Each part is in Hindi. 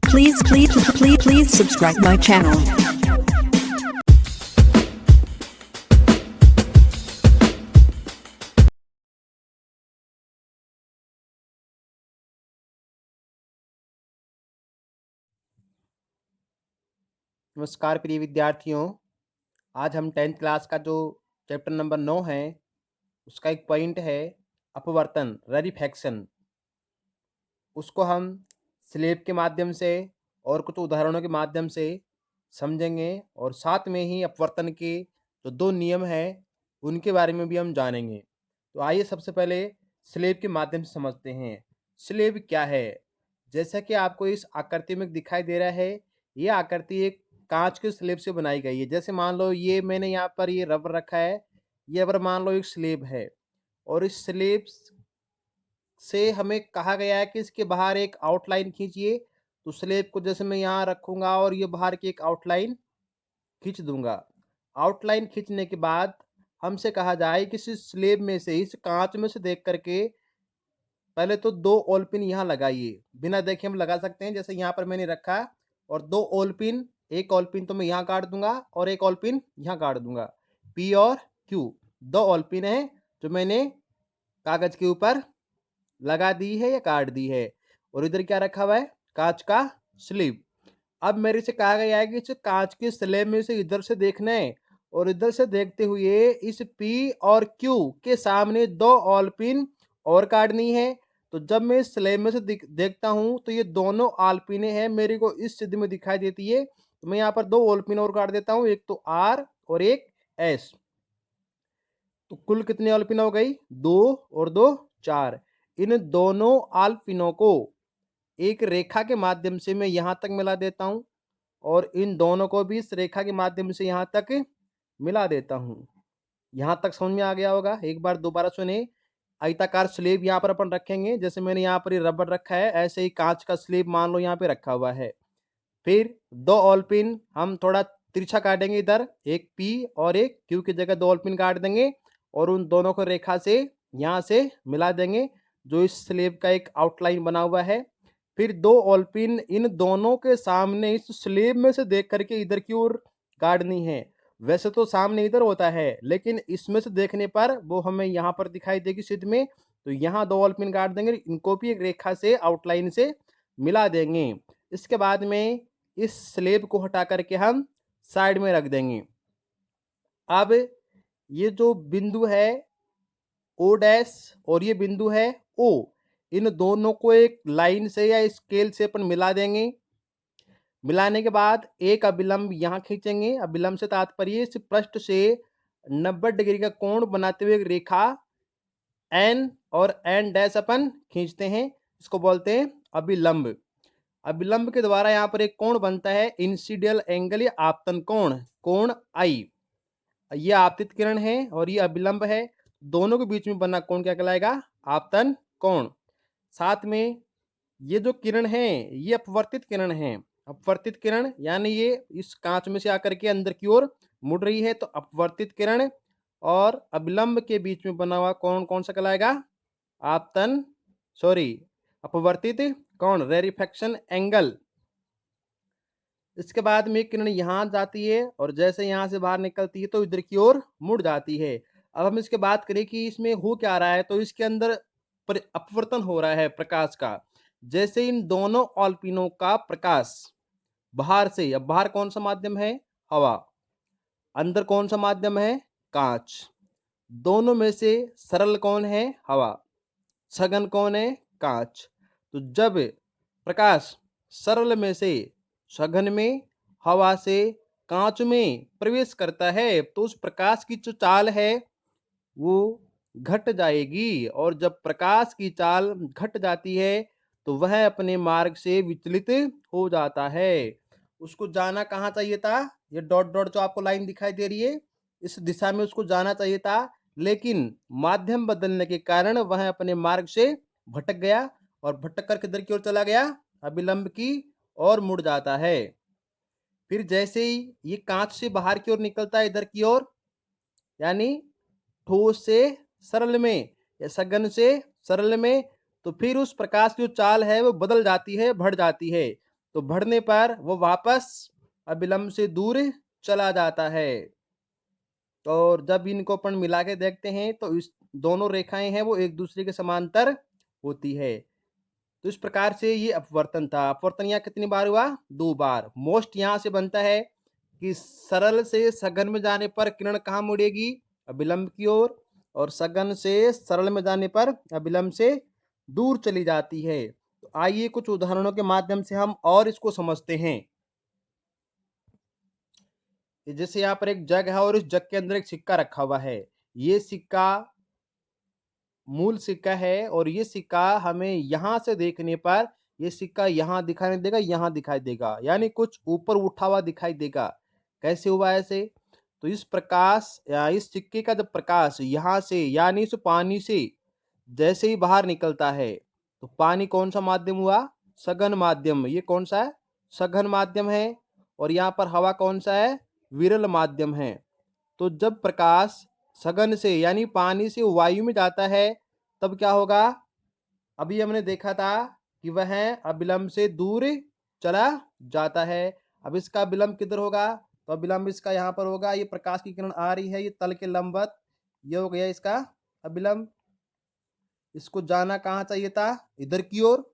Please subscribe my channel. नमस्कार प्रिय विद्यार्थियों। आज हम 10th क्लास का जो चैप्टर नंबर 9 है उसका एक पॉइंट है अपवर्तन, रेरिफैक्शन। उसको हम स्लेब के माध्यम से और कुछ उदाहरणों के माध्यम से समझेंगे और साथ में ही अपवर्तन के जो 2 नियम हैं उनके बारे में भी हम जानेंगे। तो आइए सबसे पहले स्लेब के माध्यम से समझते हैं। स्लेब क्या है? जैसा कि आपको इस आकृति में दिखाई दे रहा है, ये आकृति एक कांच के स्लेब से बनाई गई है। जैसे मान लो ये मैंने यहाँ पर ये रबर रखा है, ये रबर मान लो एक स्लेब है और इस स्लेब से हमें कहा गया है कि इसके बाहर एक आउटलाइन खींचिए। तो स्लेब को जैसे मैं यहाँ रखूंगा और ये बाहर की एक आउटलाइन खींच दूंगा। आउटलाइन खींचने के बाद हमसे कहा जाए कि इस स्लेब में से, इस कांच में से देख करके पहले तो 2 ऑल पिन यहाँ लगाइए। बिना देखे हम लगा सकते हैं। जैसे यहाँ पर मैंने रखा और 2 ऑल पिन, एक ऑल पिन तो मैं यहाँ काट दूंगा और एक ऑल पिन यहाँ काट दूंगा। पी और क्यू 2 ऑल पिन है जो मैंने कागज के ऊपर लगा दी है या काट दी है। और इधर क्या रखा हुआ है? कांच का स्लेब। अब मेरे से कहा गया है कि इस कांच के स्लेब में से इधर से देखना है और इधर से देखते हुए इस पी और क्यू के सामने 2 ऑल पिन और काटनी है। तो जब मैं इस स्लेब में से देखता हूं तो ये दोनों ऑल पिनें हैं मेरे को इस स्थिति में दिखाई देती है। तो मैं यहाँ पर 2 ऑल पिन और काट देता हूं, एक तो आर और एक एस। तो कुल कितने ऑल पिन हो गई? 2 और 2 4। इन दोनों ऑल पिनों को एक रेखा के माध्यम से मैं यहाँ तक मिला देता हूँ और इन दोनों को भी इस रेखा के माध्यम से यहाँ तक मिला देता हूँ। यहाँ तक समझ में आ गया होगा। एक बार दोबारा सुने। आयताकार स्लेब यहाँ पर अपन रखेंगे। जैसे मैंने यहाँ पर ये रबर रखा है, ऐसे ही कांच का स्लेब मान लो यहाँ पे रखा हुआ है। फिर 2 ऑल पिन हम थोड़ा तिरछा काटेंगे, इधर एक पी और एक क्यू की जगह 2 ऑल पिन काट देंगे और उन दोनों को रेखा से यहाँ से मिला देंगे जो इस स्लेब का एक आउटलाइन बना हुआ है। फिर 2 ऑल पिन इन दोनों के सामने इस स्लेब में से देख करके इधर की ओर काटनी है। वैसे तो सामने इधर होता है लेकिन इसमें से देखने पर वो हमें यहाँ पर दिखाई देगी सिद्ध में। तो यहाँ 2 ऑल पिन काट देंगे, इनको भी एक रेखा से आउटलाइन से मिला देंगे। इसके बाद में इस स्लेब को हटा करके हम साइड में रख देंगे। अब ये जो बिंदु है ओ डैश और ये बिंदु है ओ, इन दोनों को एक लाइन से या स्केल से अपन मिला देंगे। मिलाने के बाद एक अभिलंब यहाँ खींचेंगे। अभिलंब से तात्पर्य इस पृष्ठ से 90 डिग्री का कोण बनाते हुए एक रेखा एन और एन डैश अपन खींचते हैं। इसको बोलते हैं अभिलंब। अभिलंब के द्वारा यहाँ पर एक कोण बनता है, इंसिडियल एंगल या आपतन कोण, कोण आई। ये आपतित किरण है और ये अभिलंब है। दोनों के बीच में बना कोण क्या कहलाएगा? आपतन कोण। साथ में ये जो किरण है ये अपवर्तित किरण है। अपवर्तित किरण यानी ये इस कांच में से आकर के अंदर की ओर मुड़ रही है। तो अपवर्तित किरण और अभिलंब के बीच में बना हुआ कोण कौन सा कहलाएगा? अपवर्तित कोण, रेरिफैक्शन एंगल। इसके बाद में किरण यहाँ जाती है और जैसे यहाँ से बाहर निकलती है तो इधर की ओर मुड़ जाती है। अब हम इसके बात करें कि इसमें हो क्या रहा है, तो इसके अंदर अपवर्तन हो रहा है प्रकाश का। जैसे इन दोनों ऑलपिनों का प्रकाश बाहर से, अब बाहर कौन सा माध्यम है? हवा। अंदर कौन सा माध्यम है? कांच। दोनों में से सरल कौन है? हवा। सघन कौन है? कांच। तो जब प्रकाश सरल में से सघन में, हवा से कांच में प्रवेश करता है तो उस प्रकाश की जो चाल है वो घट जाएगी। और जब प्रकाश की चाल घट जाती है तो वह अपने मार्ग से विचलित हो जाता है। उसको जाना कहाँ चाहिए था? ये डॉट डॉट जो आपको लाइन दिखाई दे रही है, इस दिशा में उसको जाना चाहिए था, लेकिन माध्यम बदलने के कारण वह अपने मार्ग से भटक गया और भटक कर किधर की ओर चला गया? अभिलंब की ओर मुड़ जाता है। फिर जैसे ही ये कांच से बाहर की ओर निकलता है इधर की ओर, यानी ठोस से सरल में या सघन से सरल में, तो फिर उस प्रकाश की जो चाल है वो बदल जाती है, बढ़ जाती है। तो बढ़ने पर वो वापस अविलंब से दूर चला जाता है। और जब इनको अपन मिला के देखते हैं तो इस दोनों रेखाएं हैं वो एक दूसरे के समांतर होती है। तो इस प्रकार से ये अपवर्तन था। अपवर्तन यहाँ कितनी बार हुआ? 2 बार। मोस्ट यहाँ से बनता है कि सरल से सघन में जाने पर किरण कहाँ मुड़ेगी? अभिलंब की ओर। और सघन से सरल में जाने पर अभिलंब से दूर चली जाती है। तो आइए कुछ उदाहरणों के माध्यम से हम और इसको समझते हैं। जैसे यहाँ पर एक जग है और इस जग के अंदर एक सिक्का रखा हुआ है। ये सिक्का मूल सिक्का है और ये सिक्का हमें यहाँ से देखने पर ये सिक्का यहाँ दिखाई नहीं देगा, यहाँ दिखाई देगा, यानी कुछ ऊपर उठा हुआ दिखाई देगा। कैसे हुआ ऐसे? तो इस प्रकाश या इस सिक्के का जब प्रकाश यहाँ से यानी इस पानी से जैसे ही बाहर निकलता है तो पानी कौन सा माध्यम हुआ? सघन माध्यम। ये कौन सा है? सघन माध्यम है। और यहाँ पर हवा कौन सा है? विरल माध्यम है। तो जब प्रकाश सघन से यानी पानी से वायु में जाता है तब क्या होगा? अभी हमने देखा था कि वह अविलंब से दूर चला जाता है। अब इसका विलंब किधर होगा? तो अविलंब इसका यहाँ पर होगा। ये प्रकाश की किरण आ रही है, ये तल के लंबवत, ये हो गया इसका अविलंब। इसको जाना कहाँ चाहिए था? इधर की ओर,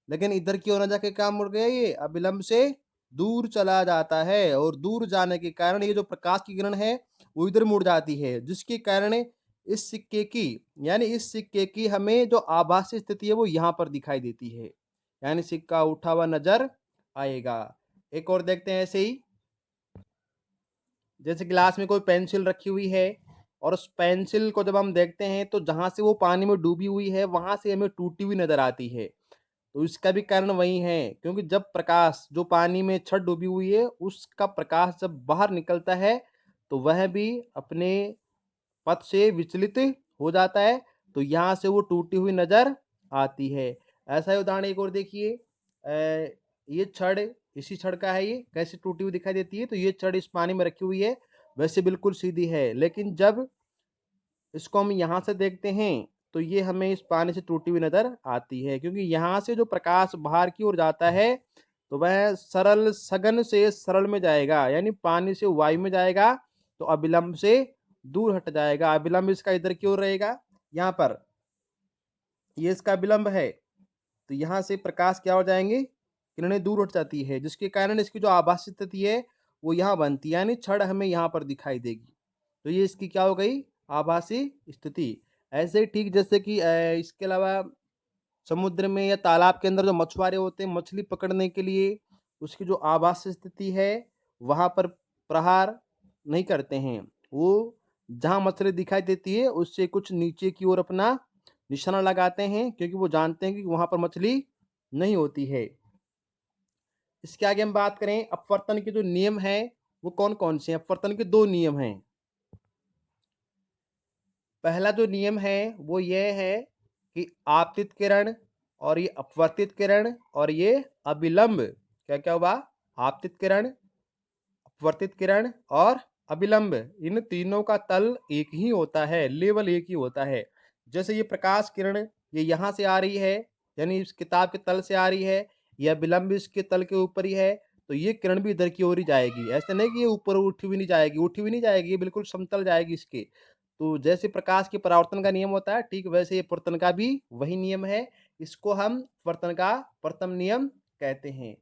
लेकिन इधर की ओर न जाके क्या मुड़ गया? ये अविलंब से दूर चला जाता है और दूर जाने के कारण ये जो प्रकाश की किरण है वो इधर मुड़ जाती है, जिसके कारण इस सिक्के की यानी इस सिक्के की हमें जो आभासी स्थिति है वो यहाँ पर दिखाई देती है, यानी सिक्का उठा हुआ नजर आएगा। एक और देखते हैं ऐसे ही। जैसे गिलास में कोई पेंसिल रखी हुई है और उस पेंसिल को जब हम देखते हैं तो जहां से वो पानी में डूबी हुई है वहां से हमें टूटी हुई नजर आती है। तो इसका भी कारण वही है, क्योंकि जब प्रकाश जो पानी में छत डूबी हुई है उसका प्रकाश जब बाहर निकलता है तो वह भी अपने पथ से विचलित हो जाता है, तो यहाँ से वो टूटी हुई नजर आती है। ऐसा ही उदाहरण एक और देखिए। ये छड़ इसी छड़ का है, ये कैसे टूटी हुई दिखाई देती है? तो ये छड़ इस पानी में रखी हुई है, वैसे बिल्कुल सीधी है, लेकिन जब इसको हम यहाँ से देखते हैं तो ये हमें इस पानी से टूटी हुई नजर आती है, क्योंकि यहाँ से जो प्रकाश बाहर की ओर जाता है तो वह सरल सघन से सरल में जाएगा, यानी पानी से वायु में जाएगा, तो अविलंब से दूर हट जाएगा। अविलंब इसका इधर की ओर रहेगा, यहाँ पर ये इसका विलंब है, तो यहाँ से प्रकाश क्या हो जाएंगे? किरणें दूर हट जाती है, जिसके कारण इसकी जो आभासी स्थिति है वो यहाँ बनती है, यानी छड़ हमें यहाँ पर दिखाई देगी। तो ये इसकी क्या हो गई? आभासी स्थिति। ऐसे ही ठीक जैसे कि इसके अलावा समुद्र में या तालाब के अंदर जो मछुआरे होते हैं मछली पकड़ने के लिए उसकी जो आभासी स्थिति है वहाँ पर प्रहार नहीं करते हैं, वो जहाँ मछली दिखाई देती है उससे कुछ नीचे की ओर अपना निशाना लगाते हैं, क्योंकि वो जानते हैं कि वहां पर मछली नहीं होती है। इसके आगे हम बात करें अपवर्तन के जो नियम हैं वो कौन कौन से हैं? अपवर्तन के 2 नियम हैं। पहला जो नियम है वो ये है कि आपतित किरण और ये अपवर्तित किरण और ये अभिलंब क्या क्या हुआ? आपतित किरण, अपवर्तित किरण और अभिलंब, इन तीनों का तल एक ही होता है, लेवल एक ही होता है। जैसे ये प्रकाश किरण ये यहाँ से आ रही है, यानी इस किताब के तल से आ रही है, यह विलंब इसके तल के ऊपर ही है, तो ये किरण भी इधर की ओर ही जाएगी। ऐसा नहीं कि ये ऊपर उठी हुई नहीं जाएगी, उठी हुई नहीं जाएगी, ये बिल्कुल समतल जाएगी इसके। तो जैसे प्रकाश के परावर्तन का नियम होता है ठीक वैसे ये अपवर्तन का भी वही नियम है। इसको हम अपवर्तन का प्रथम नियम कहते हैं।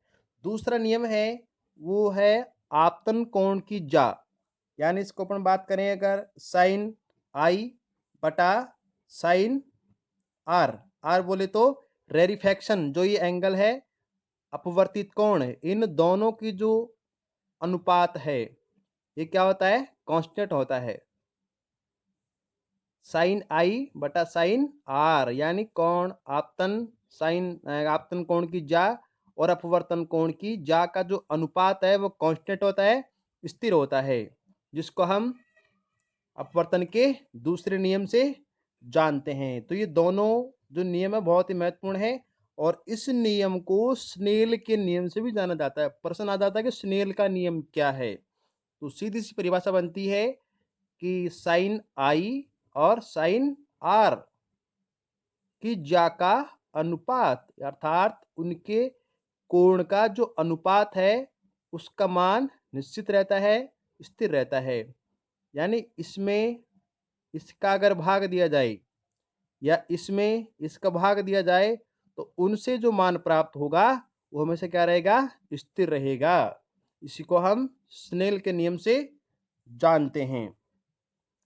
दूसरा नियम है वो है आपतन कोण की जा, यानी इसको अपन बात करें अगर साइन आई बटा साइन आर, आर बोले तो रेरिफेक्शन, जो ये एंगल है अपवर्तित कोण है, इन दोनों की जो अनुपात है ये क्या होता है? कांस्टेंट होता है। साइन आई बटा साइन आर, यानी कोण आपतन साइन आपतन कोण की जा और अपवर्तन कोण की जा का जो अनुपात है वो कांस्टेंट होता है, स्थिर होता है, जिसको हम अपवर्तन के दूसरे नियम से जानते हैं। तो ये दोनों जो नियम है बहुत ही महत्वपूर्ण है और इस नियम को स्नेल के नियम से भी जाना जाता है। प्रश्न आ जाता है कि स्नेल का नियम क्या है? तो सीधी सी परिभाषा बनती है कि साइन आई और साइन आर की जा का अनुपात, अर्थात उनके कोण का जो अनुपात है उसका मान निश्चित रहता है, स्थिर रहता है। यानी इसमें इसका अगर भाग दिया जाए या इसमें इसका भाग दिया जाए तो उनसे जो मान प्राप्त होगा वो हमेशा क्या रहेगा, स्थिर रहेगा। इसी को हम स्नेल के नियम से जानते हैं।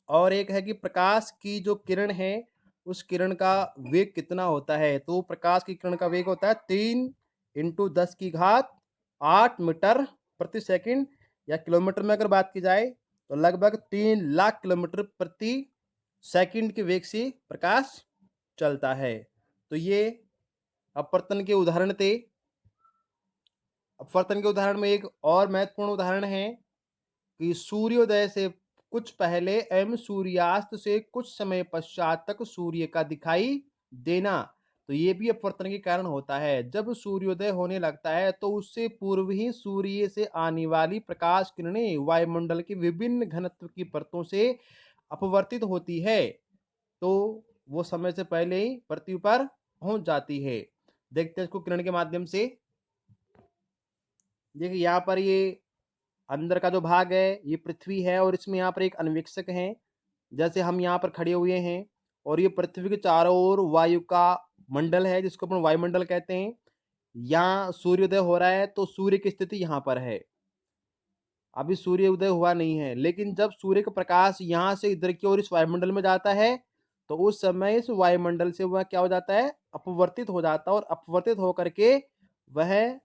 और एक है कि प्रकाश की जो किरण है उस किरण का वेग कितना होता है। तो प्रकाश की किरण का वेग होता है 3 × 10⁸ मीटर प्रति सेकंड, या किलोमीटर में अगर बात की जाए तो लगभग 3 लाख किलोमीटर प्रति सेकंड के वेग से प्रकाश चलता है। तो ये अपवर्तन के उदाहरण थे। अपवर्तन के उदाहरण में एक और महत्वपूर्ण उदाहरण है कि सूर्योदय से कुछ पहले एवं सूर्यास्त से कुछ समय पश्चात तक सूर्य का दिखाई देना। तो ये भी अपवर्तन के कारण होता है। जब सूर्योदय होने लगता है तो उससे पूर्व ही सूर्य से आने वाली प्रकाश किरणें वायुमंडल के विभिन्न घनत्व की परतों से अपवर्तित होती है, तो वो समय से पहले ही पृथ्वी पर पहुंच जाती है। देखते हैं इसको किरण के माध्यम से। देखिए यहाँ पर ये अंदर का जो भाग है ये पृथ्वी है और इसमें यहाँ पर एक अन्वेक्षक है। जैसे हम यहाँ पर खड़े हुए हैं और ये पृथ्वी के चारों ओर वायु का मंडल है जिसको अपन वायुमंडल कहते हैं। यहाँ सूर्योदय हो रहा है तो सूर्य की स्थिति यहाँ पर है। अभी सूर्य उदय हुआ नहीं है, लेकिन जब सूर्य का प्रकाश यहाँ से इधर की ओर इस वायुमंडल में जाता है तो उस समय इस वायुमंडल से वह क्या हो जाता है, अपवर्तित हो जाता है, और अपवर्तित होकर के वह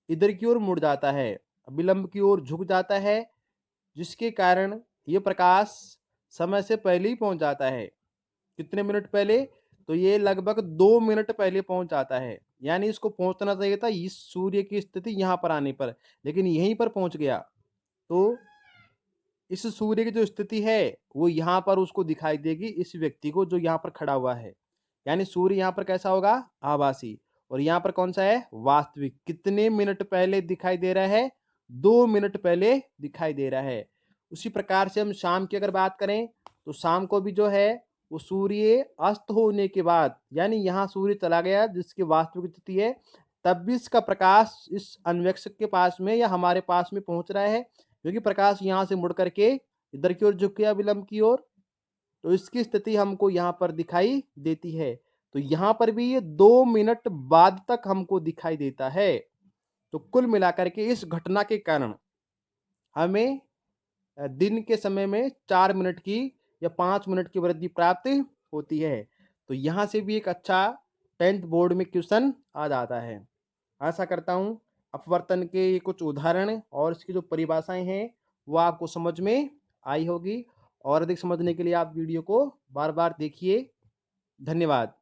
इधर की ओर मुड़ जाता है, विलंब की ओर झुक जाता है, जिसके कारण ये प्रकाश समय से पहले ही पहुंच जाता है। कितने मिनट पहले? तो ये लगभग 2 मिनट पहले पहुंच जाता है। यानी इसको पहुंचना चाहिए था इस सूर्य की स्थिति यहाँ पर आने पर, लेकिन यहीं पर पहुंच गया। तो इस सूर्य की जो स्थिति है वो यहाँ पर उसको दिखाई देगी, इस व्यक्ति को जो यहाँ पर खड़ा हुआ है। यानी सूर्य यहाँ पर कैसा होगा, आभासी, और यहाँ पर कौन सा है, वास्तविक। कितने मिनट पहले दिखाई दे रहा है, 2 मिनट पहले दिखाई दे रहा है। उसी प्रकार से हम शाम की अगर बात करें तो शाम को भी जो है वो सूर्य अस्त होने के बाद, यानी यहाँ सूर्य चला गया जिसकी वास्तविक स्थिति है, तब भी इसका प्रकाश इस अन्वेक्षक के पास में या हमारे पास में पहुंच रहा है, क्योंकि प्रकाश यहाँ से मुड़ करके इधर की ओर झुक गया विलंब की ओर, तो इसकी स्थिति हमको यहाँ पर दिखाई देती है। तो यहाँ पर भी ये 2 मिनट बाद तक हमको दिखाई देता है। तो कुल मिलाकर के इस घटना के कारण हमें दिन के समय में 4 मिनट की या 5 मिनट की वृद्धि प्राप्त होती है। तो यहाँ से भी एक अच्छा 10th बोर्ड में क्वेश्चन आ जाता है। आशा करता हूँ अपवर्तन के ये कुछ उदाहरण और इसकी जो परिभाषाएं हैं वो आपको समझ में आई होगी, और अधिक समझने के लिए आप वीडियो को बार बार देखिए। धन्यवाद।